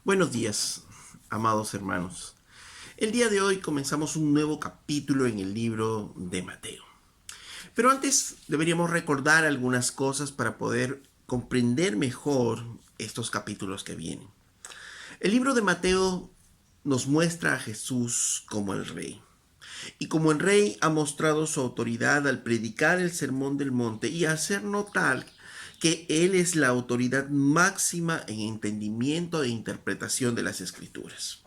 Buenos días, amados hermanos. El día de hoy comenzamos un nuevo capítulo en el libro de Mateo. Pero antes deberíamos recordar algunas cosas para poder comprender mejor estos capítulos que vienen. El libro de Mateo nos muestra a Jesús como el rey. Y como el rey ha mostrado su autoridad al predicar el sermón del monte y hacer notar que él es la autoridad máxima en entendimiento e interpretación de las escrituras.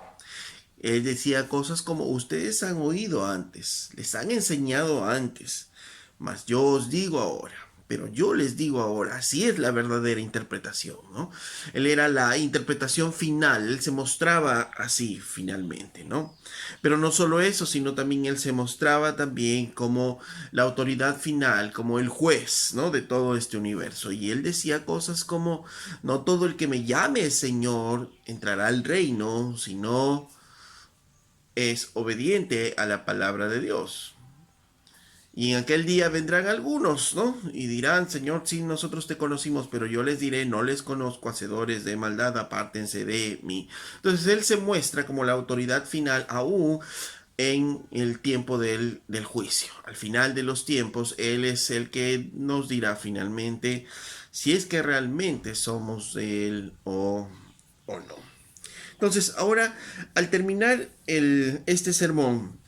Él decía cosas como ustedes han oído antes, les han enseñado antes, mas yo os digo ahora. Pero yo les digo ahora, así es la verdadera interpretación, ¿no? Él era la interpretación final, él se mostraba así finalmente, ¿no? Pero no solo eso, sino también él se mostraba también como la autoridad final, como el juez, ¿no? De todo este universo. Y él decía cosas como, no todo el que me llame Señor entrará al reino, sino es obediente a la palabra de Dios. Y en aquel día vendrán algunos, ¿no? Y dirán, Señor, sí, nosotros te conocimos, pero yo les diré, no les conozco, hacedores de maldad, apártense de mí. Entonces Él se muestra como la autoridad final aún en el tiempo del juicio. Al final de los tiempos, Él es el que nos dirá finalmente si es que realmente somos de Él o no. Entonces, ahora, al terminar este sermón,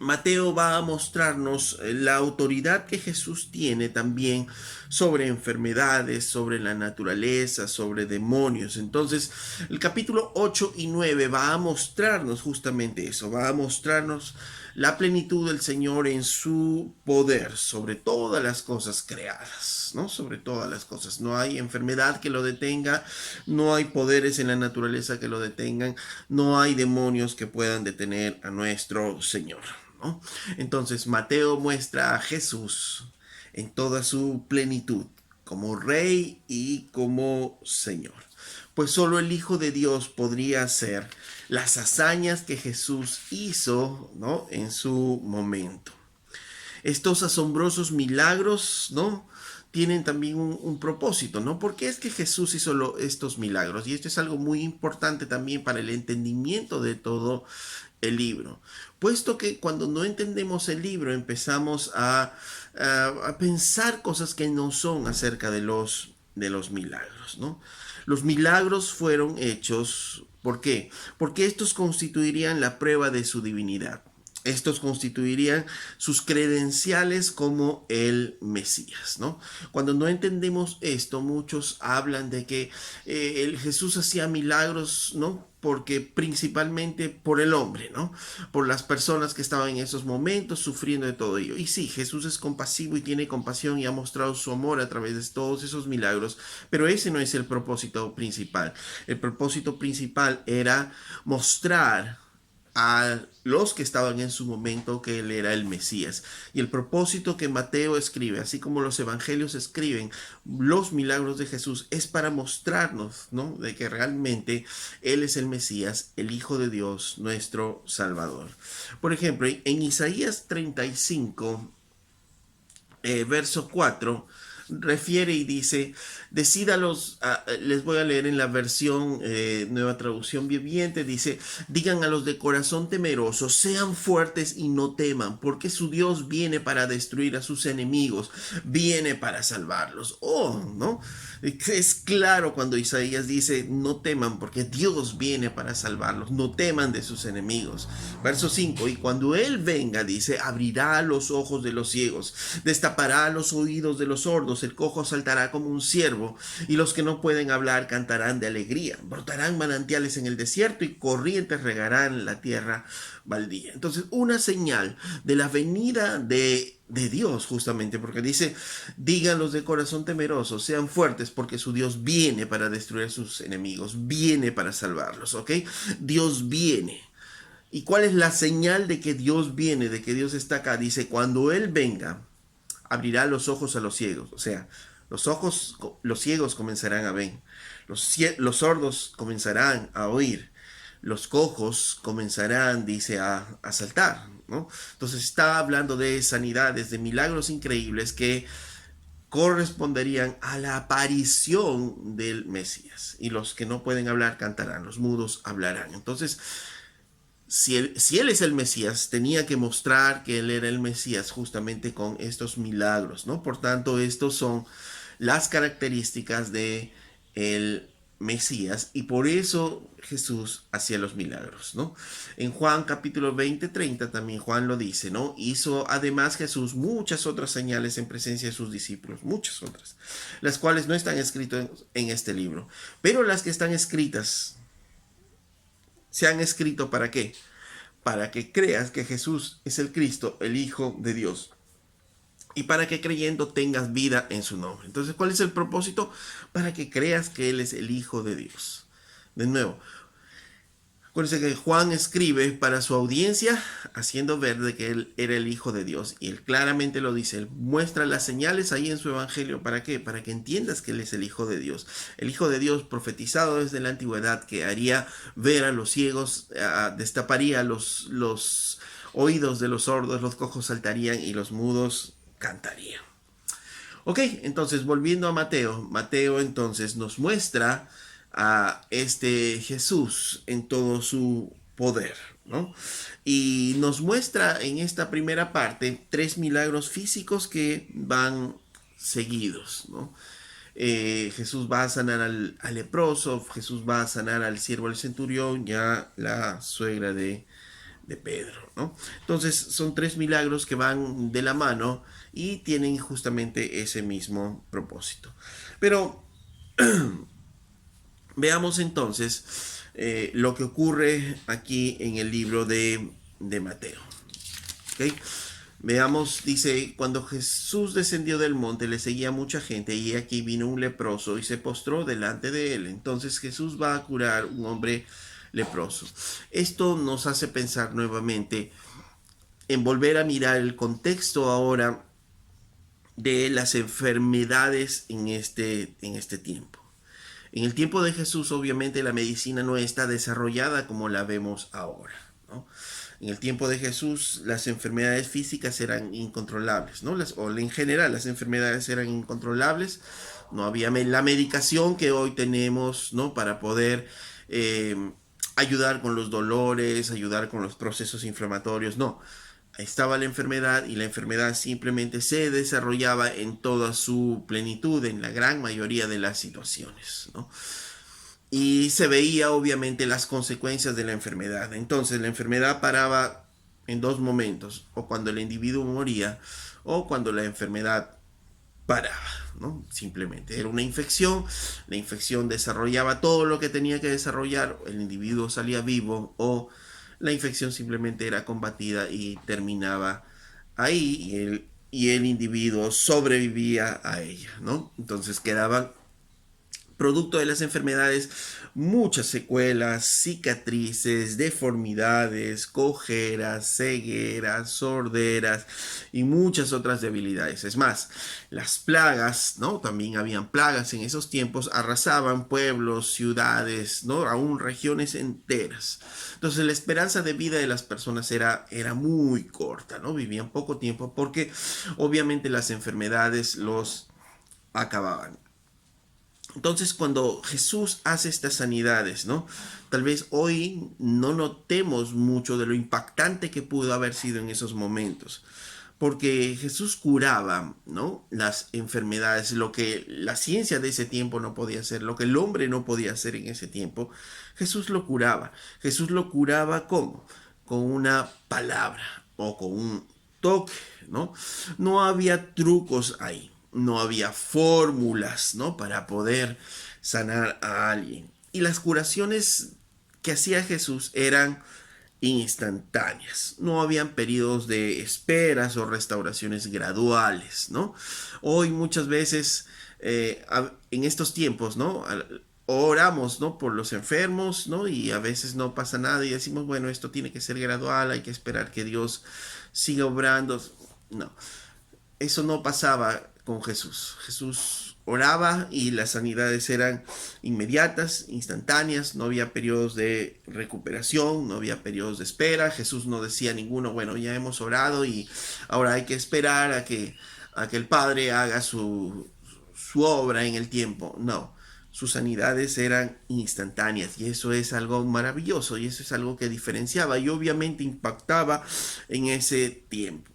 Mateo va a mostrarnos la autoridad que Jesús tiene también sobre enfermedades, sobre la naturaleza, sobre demonios. Entonces, el capítulo 8 y 9 va a mostrarnos justamente eso, va a mostrarnos la plenitud del Señor en su poder sobre todas las cosas creadas, ¿no? Sobre todas las cosas. No hay enfermedad que lo detenga, no hay poderes en la naturaleza que lo detengan, no hay demonios que puedan detener a nuestro Señor, ¿no? Entonces Mateo muestra a Jesús en toda su plenitud, como rey y como Señor. Pues solo el Hijo de Dios podría hacer las hazañas que Jesús hizo, ¿no? En su momento. Estos asombrosos milagros, ¿no? Tienen también un propósito, ¿no? ¿Por qué es que Jesús hizo estos milagros? Y esto es algo muy importante también para el entendimiento de todo el libro. Puesto que cuando no entendemos el libro empezamos a pensar cosas que no son acerca de los milagros, ¿no? Los milagros fueron hechos, ¿por qué? Porque estos constituirían la prueba de su divinidad. Estos constituirían sus credenciales como el Mesías, ¿no? Cuando no entendemos esto, muchos hablan de que el Jesús hacía milagros, ¿no? Porque principalmente por el hombre, ¿no? Por las personas que estaban en esos momentos sufriendo de todo ello. Y sí, Jesús es compasivo y tiene compasión y ha mostrado su amor a través de todos esos milagros, pero ese no es el propósito principal. El propósito principal era mostrar a los que estaban en su momento que él era el Mesías. Y el propósito que Mateo escribe, así como los evangelios escriben los milagros de Jesús, es para mostrarnos, ¿no? De que realmente él es el Mesías, el Hijo de Dios, nuestro Salvador. Por ejemplo, en Isaías 35, verso 4, refiere y dice, decídalos, les voy a leer en la versión nueva traducción viviente, dice, digan a los de corazón temeroso, sean fuertes y no teman, porque su Dios viene para destruir a sus enemigos, viene para salvarlos. Oh, ¿no? Es claro cuando Isaías dice, no teman, porque Dios viene para salvarlos, no teman de sus enemigos. Verso 5, y cuando Él venga, dice, abrirá los ojos de los ciegos, destapará los oídos de los sordos, el cojo saltará como un ciervo, y los que no pueden hablar cantarán de alegría, brotarán manantiales en el desierto y corrientes regarán la tierra baldía. Entonces, una señal de la venida de Dios, justamente, porque dice, digan los de corazón temeroso, sean fuertes, porque su Dios viene para destruir a sus enemigos, viene para salvarlos, ¿ok? Dios viene. ¿Y cuál es la señal de que Dios viene, de que Dios está acá? Dice, cuando Él venga, abrirá los ojos a los ciegos. O sea, los ciegos comenzarán a ver, los sordos comenzarán a oír, los cojos comenzarán, dice, a saltar, ¿no? Entonces está hablando de sanidades, de milagros increíbles que corresponderían a la aparición del Mesías. Y los que no pueden hablar cantarán, los mudos hablarán. Entonces, si él es el Mesías, tenía que mostrar que él era el Mesías justamente con estos milagros, ¿no? Por tanto, estos son las características de el Mesías, y por eso Jesús hacía los milagros, ¿no? En Juan capítulo 20:30 también Juan lo dice, ¿no? Hizo además Jesús muchas otras señales en presencia de sus discípulos, muchas otras, las cuales no están escritas en este libro, pero las que están escritas se han escrito ¿para qué? Para que creas que Jesús es el Cristo, el Hijo de Dios, y para que creyendo tengas vida en su nombre. Entonces, ¿cuál es el propósito? Para que creas que Él es el Hijo de Dios. De nuevo, acuérdense que Juan escribe para su audiencia haciendo ver de que Él era el Hijo de Dios, y Él claramente lo dice. Él muestra las señales ahí en su evangelio. ¿Para qué? Para que entiendas que Él es el Hijo de Dios. El Hijo de Dios profetizado desde la antigüedad, que haría ver a los ciegos, destaparía los oídos de los sordos, los cojos saltarían y los mudos cantarían. Ok, entonces volviendo a Mateo, Mateo entonces nos muestra a este Jesús en todo su poder, ¿no? Y nos muestra en esta primera parte 3 milagros físicos que van seguidos, ¿no? Jesús va a sanar al leproso, Jesús va a sanar al siervo del centurión, ya la suegra de Pedro, ¿no? Entonces son 3 milagros que van de la mano y tienen justamente ese mismo propósito. Pero veamos entonces lo que ocurre aquí en el libro de Mateo. ¿Okay? Veamos, dice, cuando Jesús descendió del monte le seguía mucha gente, y aquí vino un leproso y se postró delante de él. Entonces Jesús va a curar un hombre leproso. Esto nos hace pensar nuevamente en volver a mirar el contexto ahora de las enfermedades en este tiempo. En el tiempo de Jesús, obviamente, la medicina no está desarrollada como la vemos ahora, ¿no? En el tiempo de Jesús, las enfermedades físicas eran incontrolables, ¿no? O en general, las enfermedades eran incontrolables. No había la medicación que hoy tenemos, ¿no? Para poder ayudar con los dolores, ayudar con los procesos inflamatorios. No, estaba la enfermedad, y la enfermedad simplemente se desarrollaba en toda su plenitud, en la gran mayoría de las situaciones, ¿no? Y se veía obviamente las consecuencias de la enfermedad. Entonces la enfermedad paraba en 2 momentos: o cuando el individuo moría, o cuando la enfermedad paraba, ¿no? Simplemente era una infección, la infección desarrollaba todo lo que tenía que desarrollar, el individuo salía vivo, o la infección simplemente era combatida y terminaba ahí, y el individuo sobrevivía a ella, ¿no? Entonces quedaban, producto de las enfermedades, muchas secuelas, cicatrices, deformidades, cojeras, cegueras, sorderas y muchas otras debilidades. Es más, las plagas, ¿no? También habían plagas en esos tiempos, arrasaban pueblos, ciudades, ¿no? Aún regiones enteras. Entonces la esperanza de vida de las personas era muy corta, ¿no? Vivían poco tiempo porque obviamente las enfermedades los acababan. Entonces, cuando Jesús hace estas sanidades, ¿no? Tal vez hoy no notemos mucho de lo impactante que pudo haber sido en esos momentos, porque Jesús curaba, ¿no? Las enfermedades, lo que la ciencia de ese tiempo no podía hacer, lo que el hombre no podía hacer en ese tiempo, Jesús lo curaba. Jesús lo curaba ¿cómo? Con una palabra o con un toque, ¿no? No había trucos ahí. No había fórmulas, ¿no? Para poder sanar a alguien. Y las curaciones que hacía Jesús eran instantáneas. No habían periodos de esperas o restauraciones graduales, ¿no? Hoy muchas veces, en estos tiempos, ¿no? Oramos, ¿no? Por los enfermos, ¿no? Y a veces no pasa nada y decimos, bueno, esto tiene que ser gradual, hay que esperar que Dios siga obrando. No, eso no pasaba con Jesús. Jesús oraba y las sanidades eran inmediatas, instantáneas, no había periodos de recuperación, no había periodos de espera. Jesús no decía ninguno, bueno, ya hemos orado y ahora hay que esperar a que el Padre haga su obra en el tiempo. No, sus sanidades eran instantáneas y eso es algo maravilloso y eso es algo que diferenciaba y obviamente impactaba en ese tiempo.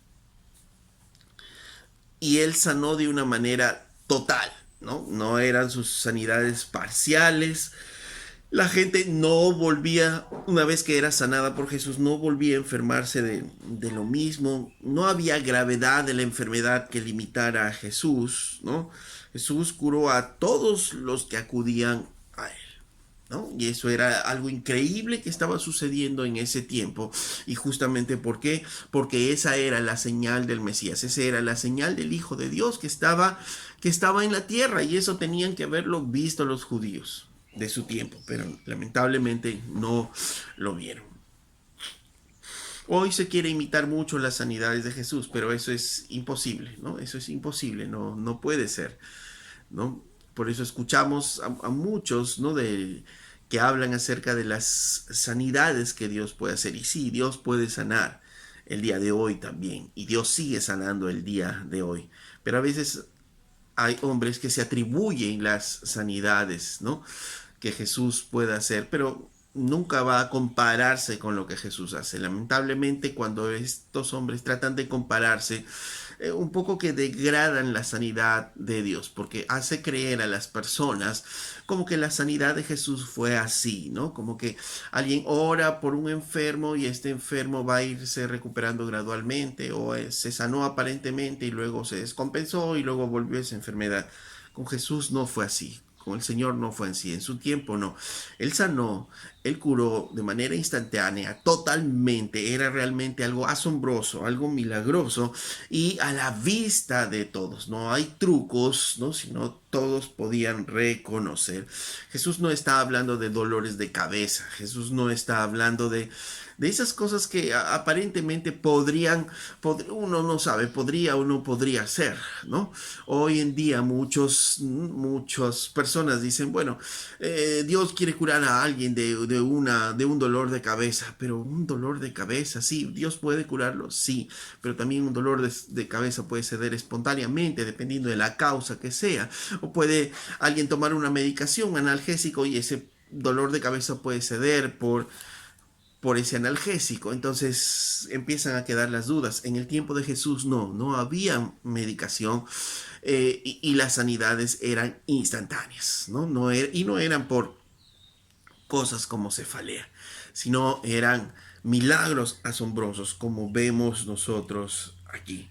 Y él sanó de una manera total, ¿no? No eran sus sanidades parciales. La gente no volvía, una vez que era sanada por Jesús, no volvía a enfermarse de lo mismo. No había gravedad de la enfermedad que limitara a Jesús, ¿no? Jesús curó a todos los que acudían a él, ¿no? Y eso era algo increíble que estaba sucediendo en ese tiempo. Y justamente ¿por qué? Porque esa era la señal del Mesías, esa era la señal del Hijo de Dios que estaba en la tierra. Y eso tenían que haberlo visto los judíos de su tiempo, pero lamentablemente no lo vieron. Hoy se quiere imitar mucho las sanidades de Jesús, pero eso es imposible, ¿no? Eso es imposible, no puede ser, ¿no? Por eso escuchamos a muchos, ¿no? Que hablan acerca de las sanidades que Dios puede hacer. Y sí, Dios puede sanar el día de hoy también. Y Dios sigue sanando el día de hoy. Pero a veces hay hombres que se atribuyen las sanidades, ¿no? Que Jesús pueda hacer, pero nunca va a compararse con lo que Jesús hace. Lamentablemente, cuando estos hombres tratan de compararse, un poco que degradan la sanidad de Dios, porque hace creer a las personas como que la sanidad de Jesús fue así, ¿no? Como que alguien ora por un enfermo y este enfermo va a irse recuperando gradualmente, o se sanó aparentemente y luego se descompensó y luego volvió esa enfermedad. Con Jesús no fue así. Con el Señor no fue así, en su tiempo no. Él sanó, Él curó de manera instantánea, totalmente. Era realmente algo asombroso, algo milagroso y a la vista de todos. No hay trucos, ¿no? Sino todos podían reconocer. Jesús no está hablando de dolores de cabeza, Jesús no está hablando de esas cosas que aparentemente uno no sabe, podría o no podría ser, ¿no? Hoy en día muchas personas dicen, bueno, Dios quiere curar a alguien de un dolor de cabeza, pero un dolor de cabeza, sí, Dios puede curarlo, sí, pero también un dolor de cabeza puede ceder espontáneamente, dependiendo de la causa que sea, o puede alguien tomar una medicación, un analgésico, y ese dolor de cabeza puede ceder por ese analgésico. Entonces empiezan a quedar las dudas. En el tiempo de Jesús no había medicación, y las sanidades eran instantáneas, ¿no? Y no eran por cosas como cefalea, sino eran milagros asombrosos como vemos nosotros aquí.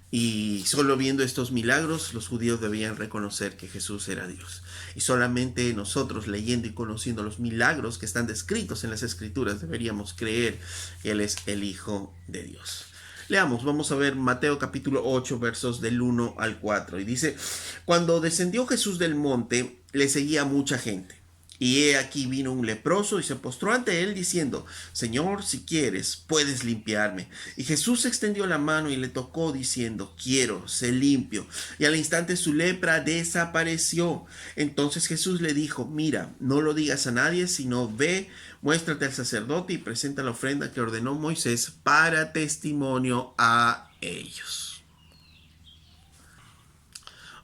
Y solo viendo estos milagros, los judíos debían reconocer que Jesús era Dios. Y solamente nosotros, leyendo y conociendo los milagros que están descritos en las Escrituras, deberíamos creer que Él es el Hijo de Dios. Leamos, vamos a ver Mateo capítulo 8, versos del 1 al 4. Y dice, cuando descendió Jesús del monte, le seguía mucha gente. Y he aquí vino un leproso y se postró ante él diciendo, Señor, si quieres, puedes limpiarme. Y Jesús extendió la mano y le tocó diciendo, quiero, sé limpio. Y al instante su lepra desapareció. Entonces Jesús le dijo, mira, no lo digas a nadie, sino ve, muéstrate al sacerdote y presenta la ofrenda que ordenó Moisés para testimonio a ellos.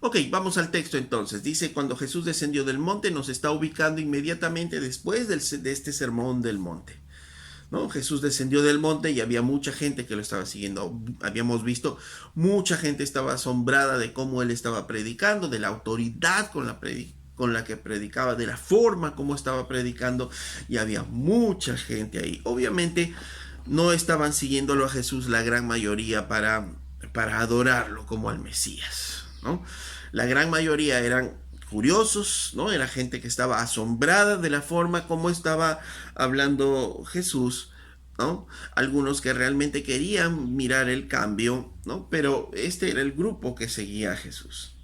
Ok, vamos al texto entonces. Dice, cuando Jesús descendió del monte, nos está ubicando inmediatamente después de este sermón del monte, ¿no? Jesús descendió del monte y había mucha gente que lo estaba siguiendo. Habíamos visto, mucha gente estaba asombrada de cómo él estaba predicando, de la autoridad con la que predicaba, de la forma como estaba predicando, y había mucha gente ahí. Obviamente no estaban siguiéndolo a Jesús la gran mayoría para adorarlo como al Mesías, ¿no? La gran mayoría eran curiosos, ¿no? Era gente que estaba asombrada de la forma como estaba hablando Jesús, ¿no? Algunos que realmente querían mirar el cambio, ¿no? Pero este era el grupo que seguía a Jesús.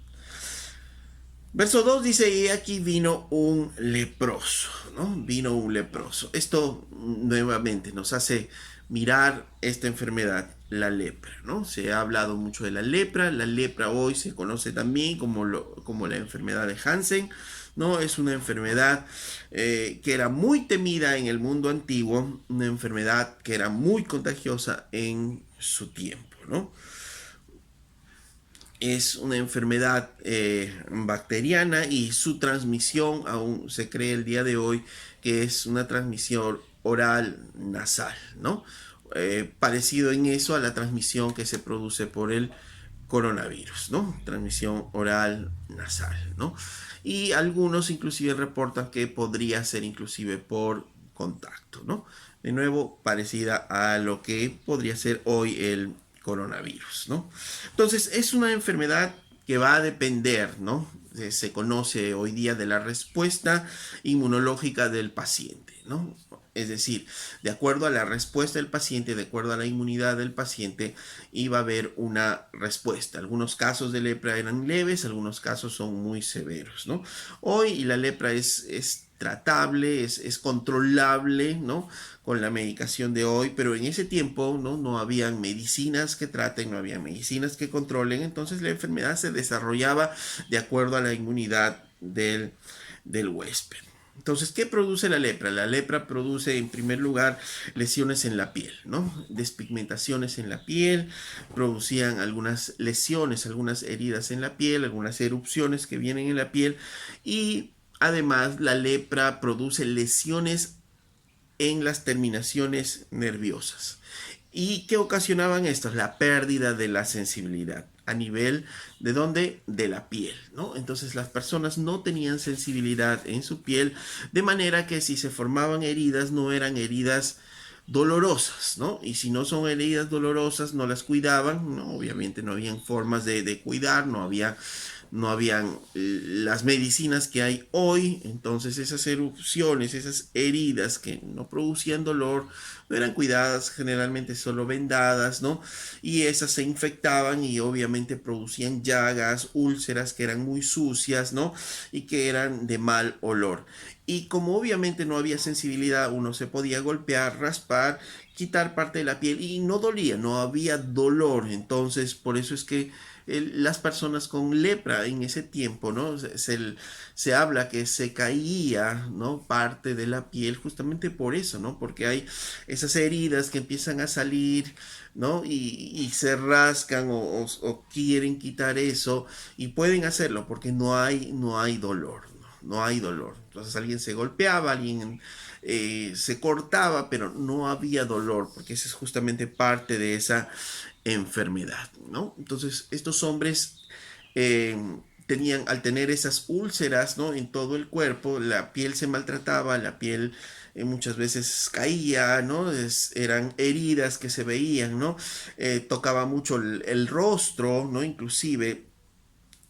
Verso 2 dice, y aquí vino un leproso, ¿no? Vino un leproso. Esto nuevamente nos hace mirar esta enfermedad, la lepra, ¿no? Se ha hablado mucho de la lepra. La lepra hoy se conoce también como la enfermedad de Hansen, ¿no? Es una enfermedad que era muy temida en el mundo antiguo, una enfermedad que era muy contagiosa en su tiempo, ¿no? es una enfermedad bacteriana y su transmisión aún se cree el día de hoy que es una transmisión oral nasal, ¿no? Parecido en eso a la transmisión que se produce por el coronavirus, ¿no? Transmisión oral nasal, ¿no? Y algunos inclusive reportan que podría ser inclusive por contacto, ¿no? De nuevo, parecida a lo que podría ser hoy el coronavirus, ¿no? Entonces, es una enfermedad que va a depender, ¿no? Se conoce hoy día de la respuesta inmunológica del paciente, ¿no? Es decir, de acuerdo a la respuesta del paciente, de acuerdo a la inmunidad del paciente, iba a haber una respuesta. Algunos casos de lepra eran leves, algunos casos son muy severos, ¿no? Hoy la lepra es tratable, es controlable, ¿no? Con la medicación de hoy, pero en ese tiempo, ¿no? No habían medicinas que traten, no había medicinas que controlen, entonces la enfermedad se desarrollaba de acuerdo a la inmunidad del huésped. Entonces, ¿qué produce la lepra? La lepra produce, en primer lugar, lesiones en la piel, ¿no? Despigmentaciones en la piel, producían algunas lesiones, algunas heridas en la piel, algunas erupciones que vienen en la piel y además la lepra produce lesiones en las terminaciones nerviosas. ¿Y qué ocasionaban estos? La pérdida de la sensibilidad a nivel de dónde? De la piel, ¿no? Entonces las personas no tenían sensibilidad en su piel, de manera que si se formaban heridas no eran heridas dolorosas, ¿no? Y si no son heridas dolorosas, no las cuidaban, ¿no? Obviamente no habían formas de cuidar, no habían las medicinas que hay hoy, entonces esas erupciones, esas heridas que no producían dolor, no eran cuidadas, generalmente solo vendadas, ¿no? Y esas se infectaban y obviamente producían llagas, úlceras que eran muy sucias, ¿no? Y que eran de mal olor. Y como obviamente no había sensibilidad, uno se podía golpear, raspar, quitar parte de la piel y no dolía, no había dolor. Entonces, por eso es que las personas con lepra en ese tiempo, ¿no? Se habla que se caía, ¿no? Parte de la piel justamente por eso, ¿no? Porque hay esas heridas que empiezan a salir, ¿no? Y se rascan o quieren quitar eso y pueden hacerlo porque no hay dolor, no hay dolor. Entonces alguien se golpeaba, alguien se cortaba, pero no había dolor, porque esa es justamente parte de esa enfermedad, ¿no? Entonces estos hombres eh, tenían, al tener esas úlceras, ¿no? En todo el cuerpo, la piel se maltrataba, la piel muchas veces caía, ¿no? Eran heridas que se veían, ¿no? Tocaba mucho el rostro, ¿no? Inclusive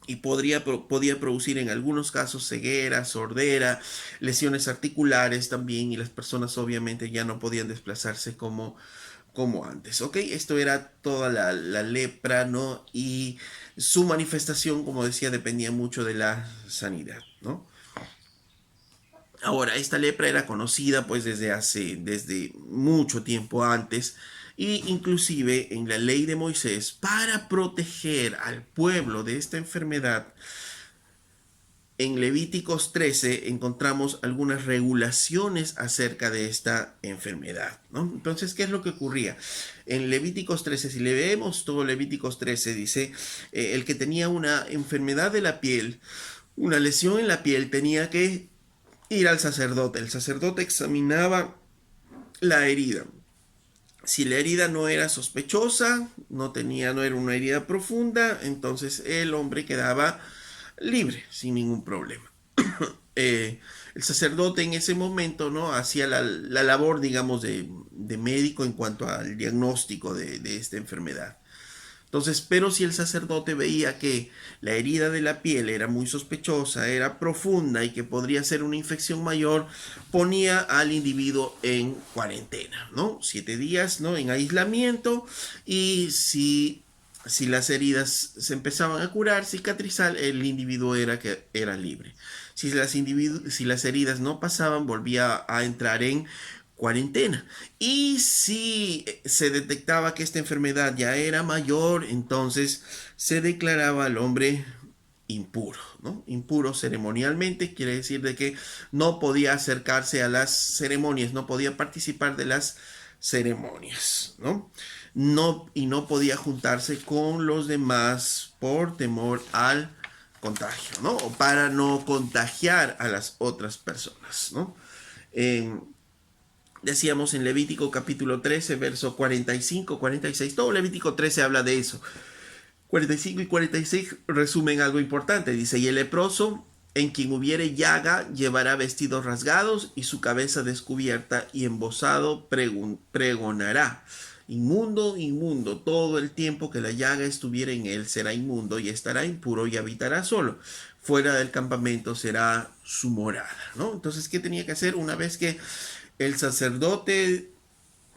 y podía producir en algunos casos ceguera, sordera, lesiones articulares también y las personas obviamente ya no podían desplazarse como antes, ¿ok? Esto era toda la lepra, ¿no? Y su manifestación, como decía, dependía mucho de la sanidad, ¿no? Ahora, esta lepra era conocida pues desde mucho tiempo antes y inclusive en la ley de Moisés para proteger al pueblo de esta enfermedad en Levíticos 13 encontramos algunas regulaciones acerca de esta enfermedad, ¿no? Entonces, ¿qué es lo que ocurría? En Levíticos 13, si leemos todo Levíticos 13, dice, el que tenía una enfermedad de la piel, una lesión en la piel, tenía que ir al sacerdote. El sacerdote examinaba la herida. Si la herida no era sospechosa, no era una herida profunda, entonces el hombre quedaba libre, sin ningún problema. El sacerdote en ese momento, ¿no? Hacía la labor, digamos, de médico en cuanto al diagnóstico de esta enfermedad. Entonces, pero si el sacerdote veía que la herida de la piel era muy sospechosa, era profunda y que podría ser una infección mayor, ponía al individuo en cuarentena, ¿no? 7 días, ¿no? En aislamiento y si las heridas se empezaban a curar, cicatrizar, el individuo era libre. Si las heridas no pasaban, volvía a entrar en cuarentena. Y si se detectaba que esta enfermedad ya era mayor, entonces se declaraba al hombre impuro, ¿no? Impuro ceremonialmente, quiere decir de que no podía acercarse a las ceremonias, no podía participar de las ceremonias, ¿no? no podía juntarse con los demás por temor al contagio, ¿no? O para no contagiar a las otras personas, ¿no? Decíamos en Levítico capítulo 13, verso 45, 46, todo Levítico 13 habla de eso. 45 y 46 resumen algo importante. Dice, y el leproso en quien hubiere llaga llevará vestidos rasgados y su cabeza descubierta y embozado pregonará. Inmundo, inmundo, todo el tiempo que la llaga estuviera en él será inmundo y estará impuro y habitará solo. Fuera del campamento será su morada, ¿no? Entonces, ¿qué tenía que hacer una vez que el sacerdote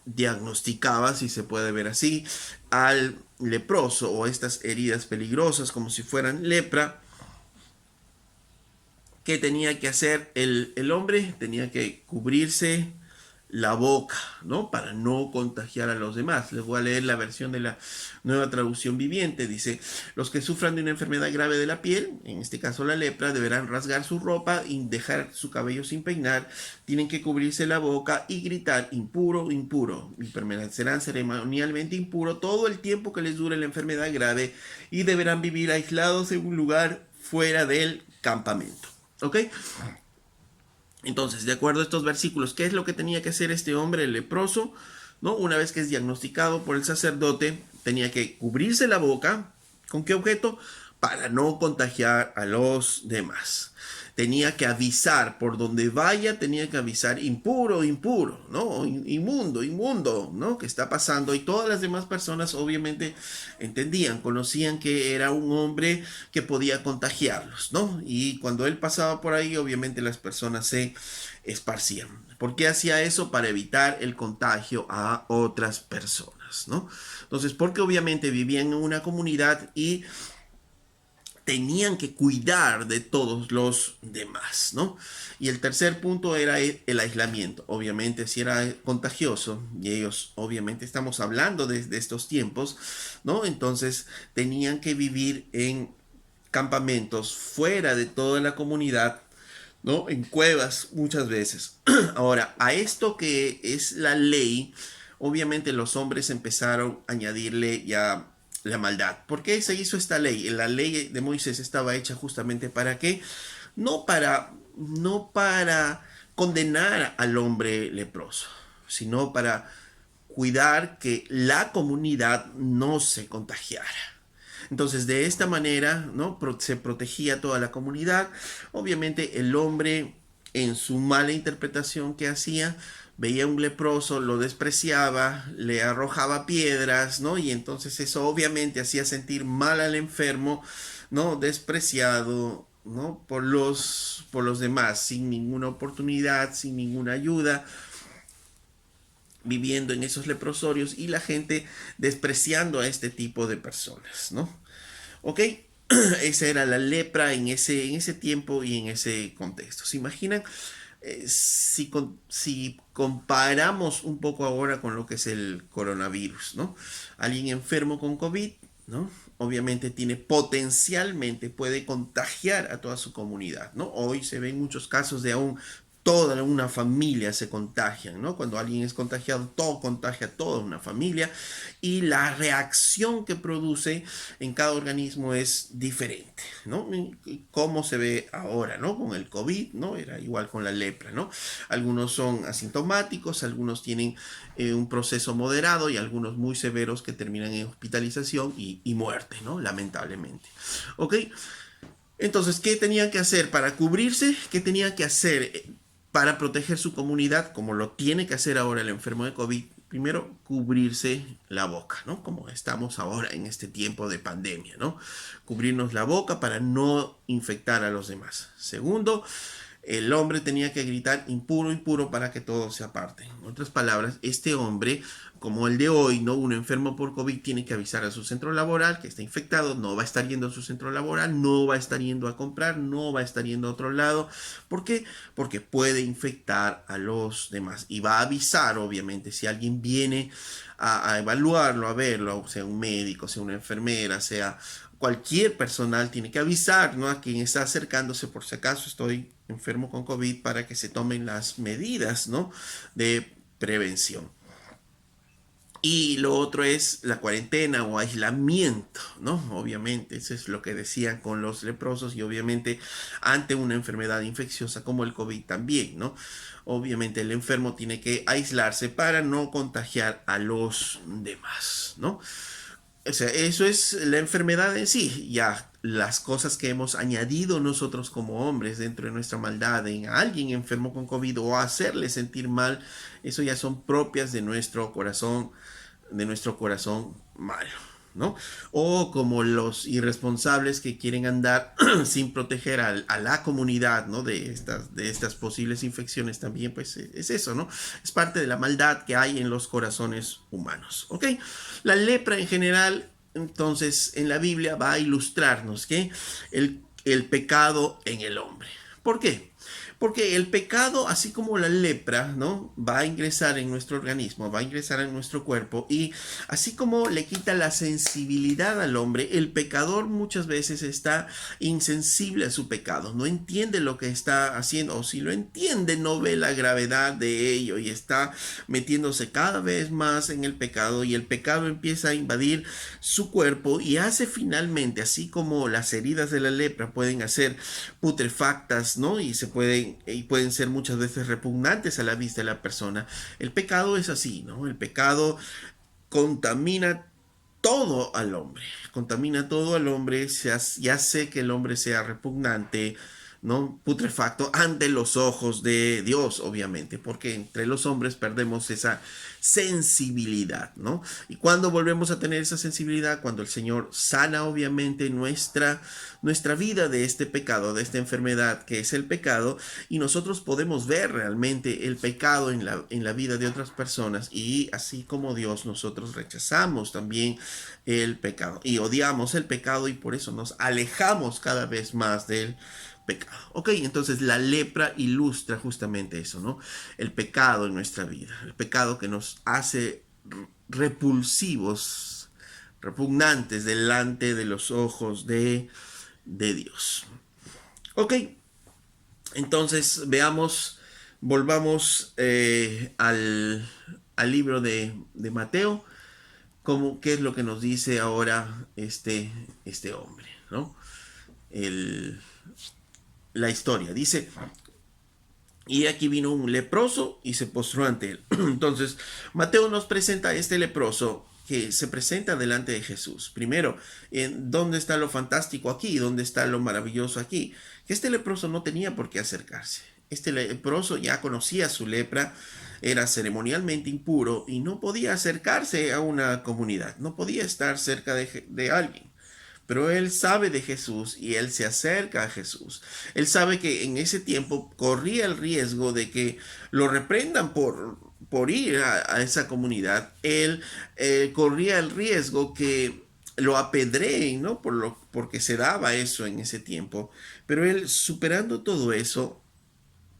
diagnosticaba, si se puede ver así, al leproso o estas heridas peligrosas como si fueran lepra? ¿Qué tenía que hacer el hombre? Tenía que cubrirse la boca, ¿no? Para no contagiar a los demás. Les voy a leer la versión de la nueva traducción viviente. Dice, los que sufran de una enfermedad grave de la piel, en este caso la lepra, deberán rasgar su ropa y dejar su cabello sin peinar. Tienen que cubrirse la boca y gritar, impuro, impuro. Y permanecerán ceremonialmente impuro todo el tiempo que les dure la enfermedad grave y deberán vivir aislados en un lugar fuera del campamento. ¿Ok? Entonces, de acuerdo a estos versículos, ¿qué es lo que tenía que hacer este hombre, el leproso? ¿No? Una vez que es diagnosticado por el sacerdote, tenía que cubrirse la boca. ¿Con qué objeto? Para no contagiar a los demás. Tenía que avisar, por donde vaya, tenía que avisar impuro, impuro, ¿no? Inmundo, inmundo, ¿no? ¿Qué está pasando? Y todas las demás personas obviamente entendían, conocían que era un hombre que podía contagiarlos, ¿no? Y cuando él pasaba por ahí, obviamente las personas se esparcían. ¿Por qué hacía eso? Para evitar el contagio a otras personas, ¿no? Entonces, porque obviamente vivían en una comunidad y tenían que cuidar de todos los demás, ¿no? Y el tercer punto era el aislamiento. Obviamente, si era contagioso, y ellos, obviamente, estamos hablando de estos tiempos, ¿no? Entonces, tenían que vivir en campamentos fuera de toda la comunidad, ¿no? En cuevas muchas veces. Ahora, a esto que es la ley, obviamente los hombres empezaron a añadirle ya la maldad. ¿Por qué se hizo esta ley? La ley de Moisés estaba hecha justamente para qué? No para condenar al hombre leproso, sino para cuidar que la comunidad no se contagiara. Entonces, de esta manera, ¿no? Se protegía toda la comunidad. Obviamente, el hombre, en su mala interpretación que hacía, veía un leproso, lo despreciaba, le arrojaba piedras, ¿no? Y entonces eso obviamente hacía sentir mal al enfermo, ¿no? Despreciado, ¿no? Por los demás, sin ninguna oportunidad, sin ninguna ayuda, viviendo en esos leprosorios y la gente despreciando a este tipo de personas, ¿no? ¿Ok? Esa era la lepra en ese tiempo y en ese contexto. ¿Se imaginan? Si comparamos un poco ahora con lo que es el coronavirus, ¿no? Alguien enfermo con COVID, ¿no? Obviamente potencialmente puede contagiar a toda su comunidad, ¿no? Hoy se ven muchos casos de aún toda una familia se contagian, ¿no? Cuando alguien es contagiado, todo contagia a toda una familia y la reacción que produce en cada organismo es diferente, ¿no? Como se ve ahora, ¿no? Con el COVID, ¿no? Era igual con la lepra, ¿no? Algunos son asintomáticos, algunos tienen un proceso moderado y algunos muy severos que terminan en hospitalización y muerte, ¿no? Lamentablemente. ¿Ok? Entonces, ¿qué tenían que hacer para cubrirse? ¿Qué tenían que hacer para proteger su comunidad? Como lo tiene que hacer ahora el enfermo de COVID. Primero, cubrirse la boca, ¿no? Como estamos ahora en este tiempo de pandemia, ¿no? Cubrirnos la boca para no infectar a los demás. Segundo, el hombre tenía que gritar impuro, impuro para que todos se aparten. En otras palabras, este hombre, como el de hoy, ¿no? Un enfermo por COVID tiene que avisar a su centro laboral que está infectado, no va a estar yendo a su centro laboral, no va a estar yendo a comprar, no va a estar yendo a otro lado. ¿Por qué? Porque puede infectar a los demás. Y va a avisar, obviamente, si alguien viene a evaluarlo, a verlo, sea un médico, sea una enfermera, sea cualquier personal, tiene que avisar, ¿no? A quien está acercándose, por si acaso estoy enfermo con COVID, para que se tomen las medidas, ¿no? De prevención. Y lo otro es la cuarentena o aislamiento, ¿no? Obviamente, eso es lo que decían con los leprosos y obviamente ante una enfermedad infecciosa como el COVID también, ¿no? Obviamente el enfermo tiene que aislarse para no contagiar a los demás, ¿no? O sea, eso es la enfermedad en sí. Ya las cosas que hemos añadido nosotros como hombres dentro de nuestra maldad en alguien enfermo con COVID o hacerle sentir mal, eso ya son propias de nuestro corazón malo, ¿no? O como los irresponsables que quieren andar sin proteger a la comunidad, ¿no? De estas posibles infecciones también, pues es eso, ¿no? Es parte de la maldad que hay en los corazones humanos, ¿ok? La lepra en general, entonces, en la Biblia va a ilustrarnos que el pecado en el hombre. ¿Por qué? Porque el pecado, así como la lepra, ¿no? Va a ingresar en nuestro organismo, va a ingresar en nuestro cuerpo y así como le quita la sensibilidad al hombre, el pecador muchas veces está insensible a su pecado, no entiende lo que está haciendo o si lo entiende no ve la gravedad de ello y está metiéndose cada vez más en el pecado y el pecado empieza a invadir su cuerpo y hace finalmente, así como las heridas de la lepra pueden hacer putrefactas, ¿no? Y pueden ser muchas veces repugnantes a la vista de la persona. El pecado es así, ¿no? El pecado contamina todo al hombre, contamina todo al hombre, ya sé que el hombre sea repugnante, ¿no? Putrefacto ante los ojos de Dios, obviamente, porque entre los hombres perdemos esa sensibilidad, ¿no? Y cuando volvemos a tener esa sensibilidad, cuando el Señor sana, obviamente, nuestra vida de este pecado, de esta enfermedad que es el pecado, y nosotros podemos ver realmente el pecado en la vida de otras personas, y así como Dios, nosotros rechazamos también el pecado y odiamos el pecado y por eso nos alejamos cada vez más del pecado. Ok, entonces la lepra ilustra justamente eso, ¿no? El pecado en nuestra vida, el pecado que nos hace repulsivos, repugnantes delante de los ojos de Dios. Ok, entonces volvamos al libro de Mateo, qué es lo que nos dice ahora este hombre, ¿no? El, la historia. Dice, y aquí vino un leproso y se postró ante él. Entonces, Mateo nos presenta a este leproso que se presenta delante de Jesús. Primero, ¿dónde está lo fantástico aquí? ¿Dónde está lo maravilloso aquí? Que este leproso no tenía por qué acercarse. Este leproso ya conocía su lepra, era ceremonialmente impuro y no podía acercarse a una comunidad, no podía estar cerca de alguien. Pero él sabe de Jesús y él se acerca a Jesús. Él sabe que en ese tiempo corría el riesgo de que lo reprendan por ir a esa comunidad. Él corría el riesgo que lo apedreen, ¿no? Porque se daba eso en ese tiempo. Pero él, superando todo eso,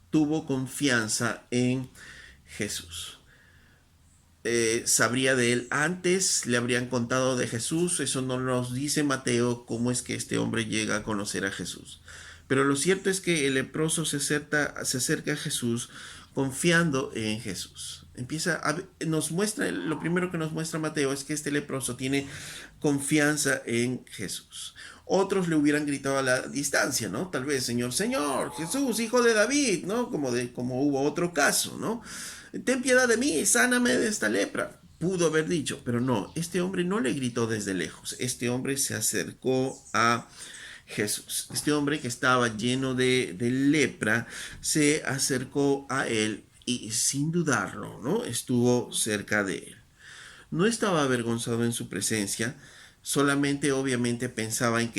tuvo confianza en Jesús. Sabría de él antes, le habrían contado de Jesús, eso no nos dice Mateo cómo es que este hombre llega a conocer a Jesús. Pero lo cierto es que el leproso se acerca a Jesús confiando en Jesús. Nos muestra, lo primero que nos muestra Mateo es que este leproso tiene confianza en Jesús. Otros le hubieran gritado a la distancia, ¿no? Tal vez, Señor, Señor, Jesús, hijo de David, ¿no? Como hubo otro caso, ¿no? Ten piedad de mí, sáname de esta lepra. Pudo haber dicho, pero no, este hombre no le gritó desde lejos. Este hombre se acercó a Jesús. Este hombre que estaba lleno de lepra se acercó a él y sin dudarlo, ¿no? Estuvo cerca de él. No estaba avergonzado en su presencia, solamente obviamente pensaba en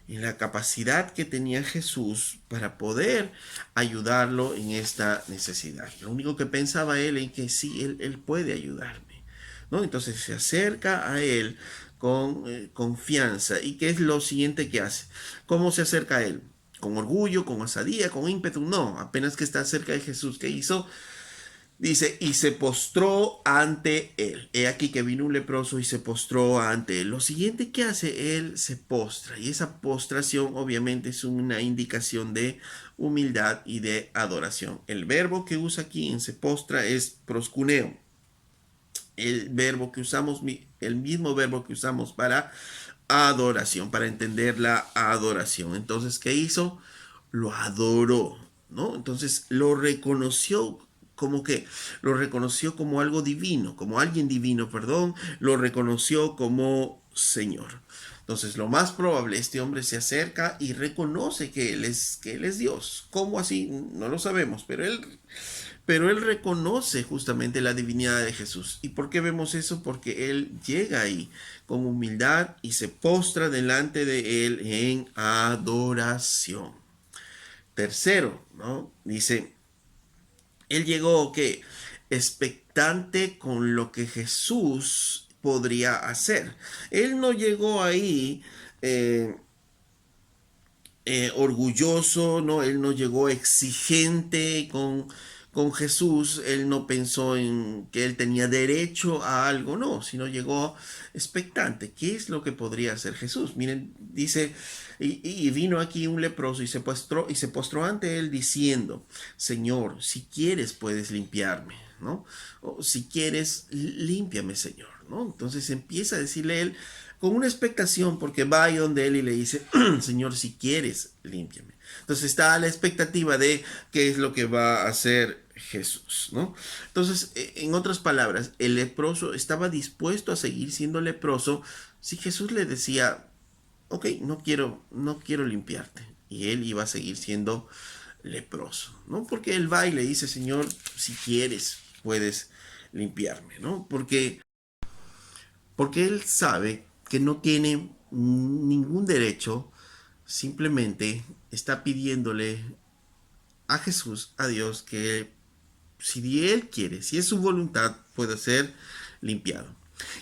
la capacidad que tenía Jesús para poder ayudarlo en esta necesidad. Lo único que pensaba él en que sí, él puede ayudarme, ¿no? Entonces se acerca a él con confianza. ¿Y qué es lo siguiente que hace? ¿Cómo se acerca a él? ¿Con orgullo, con osadía, con ímpetu? No, apenas que está cerca de Jesús, ¿qué hizo? Dice, y se postró ante él. He aquí que vino un leproso y se postró ante él. Lo siguiente que hace, él se postra. Y esa postración obviamente es una indicación de humildad y de adoración. El verbo que usa aquí en se postra es proscuneo. el verbo que usamos, el mismo verbo que usamos para adoración, para entender la adoración. Entonces, ¿qué hizo? Lo adoró, ¿no? Entonces lo reconoció como que lo reconoció como algo divino, como alguien divino, perdón, lo reconoció como Señor. Entonces, lo más probable, este hombre se acerca y reconoce que él es Dios. ¿Cómo así? No lo sabemos, pero él reconoce justamente la divinidad de Jesús. ¿Y por qué vemos eso? Porque él llega ahí con humildad y se postra delante de él en adoración. Tercero, ¿no? Dice, él llegó que expectante con lo que Jesús podría hacer. Él no llegó ahí eh, orgulloso, ¿no? Él no llegó exigente con Jesús, él no pensó en que él tenía derecho a algo, no, sino llegó expectante. ¿Qué es lo que podría hacer Jesús? Miren, dice, y vino aquí un leproso y se postró ante él diciendo, Señor, si quieres puedes limpiarme, ¿no? O si quieres, límpiame, Señor, ¿no? Entonces empieza a decirle él, con una expectación, porque va ahí donde él y le dice, Señor, si quieres, límpiame. Entonces está a la expectativa de qué es lo que va a hacer Jesús, ¿no? Entonces, en otras palabras, el leproso estaba dispuesto a seguir siendo leproso si Jesús le decía, ok, no quiero limpiarte. Y él iba a seguir siendo leproso, ¿no? Porque él va y le dice, Señor, si quieres, puedes limpiarme, ¿no? Porque él sabe que no tiene ningún derecho, simplemente está pidiéndole a Jesús, a Dios, que si él quiere, si es su voluntad, puede ser limpiado.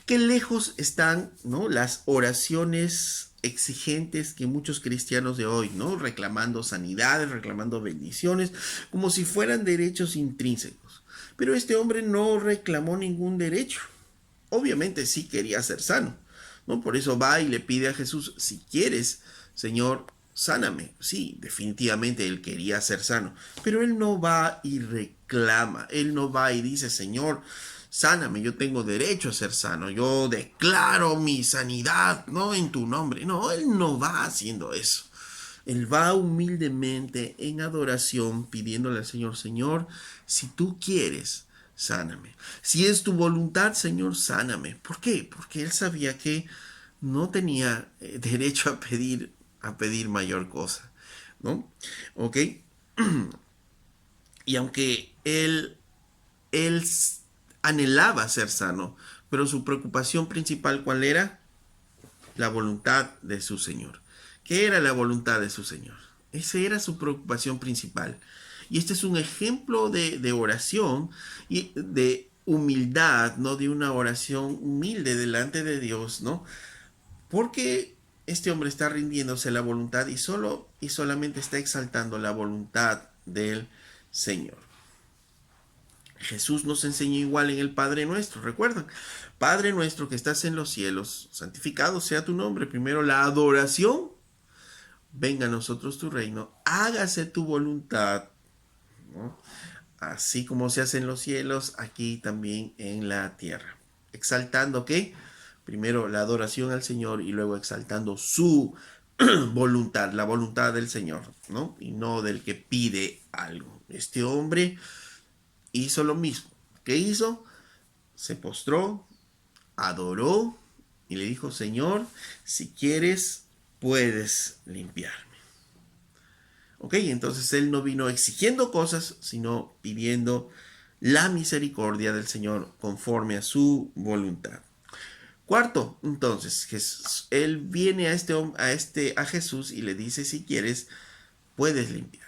Qué lejos están, ¿no?, las oraciones exigentes que muchos cristianos de hoy, ¿no?, reclamando sanidades, reclamando bendiciones, como si fueran derechos intrínsecos. Pero este hombre no reclamó ningún derecho. Obviamente sí quería ser sano, ¿no? Por eso va y le pide a Jesús, si quieres, Señor, sáname. Sí, definitivamente él quería ser sano, pero él no va y reclama, él no va y dice, Señor, sáname, yo tengo derecho a ser sano, yo declaro mi sanidad, no en tu nombre. No, él no va haciendo eso. Él va humildemente en adoración pidiéndole al Señor, Señor, si tú quieres, sáname. Si es tu voluntad, Señor, sáname. ¿Por qué? Porque él sabía que no tenía derecho a pedir mayor cosa, ¿no? ¿Ok? Y aunque él anhelaba ser sano, pero su preocupación principal, ¿cuál era? La voluntad de su Señor. ¿Qué era la voluntad de su Señor? Esa era su preocupación principal. Y este es un ejemplo de oración y de humildad, ¿no? De una oración humilde delante de Dios, ¿no? Porque este hombre está rindiéndose a la voluntad y solamente está exaltando la voluntad del Señor. Jesús nos enseñó igual en el Padre Nuestro, ¿recuerdan? Padre nuestro que estás en los cielos, santificado sea tu nombre. Primero la adoración, venga a nosotros tu reino, hágase tu voluntad, ¿no? Así como se hace en los cielos, aquí también en la tierra. Exaltando ¿qué? Primero la adoración al Señor y luego exaltando su voluntad, la voluntad del Señor, ¿no? Y no del que pide algo. Este hombre hizo lo mismo. ¿Qué hizo? Se postró, adoró y le dijo, Señor, si quieres, puedes limpiarme. Ok, entonces él no vino exigiendo cosas, sino pidiendo la misericordia del Señor conforme a su voluntad. Cuarto, entonces, él viene a Jesús y le dice, si quieres, puedes limpiar.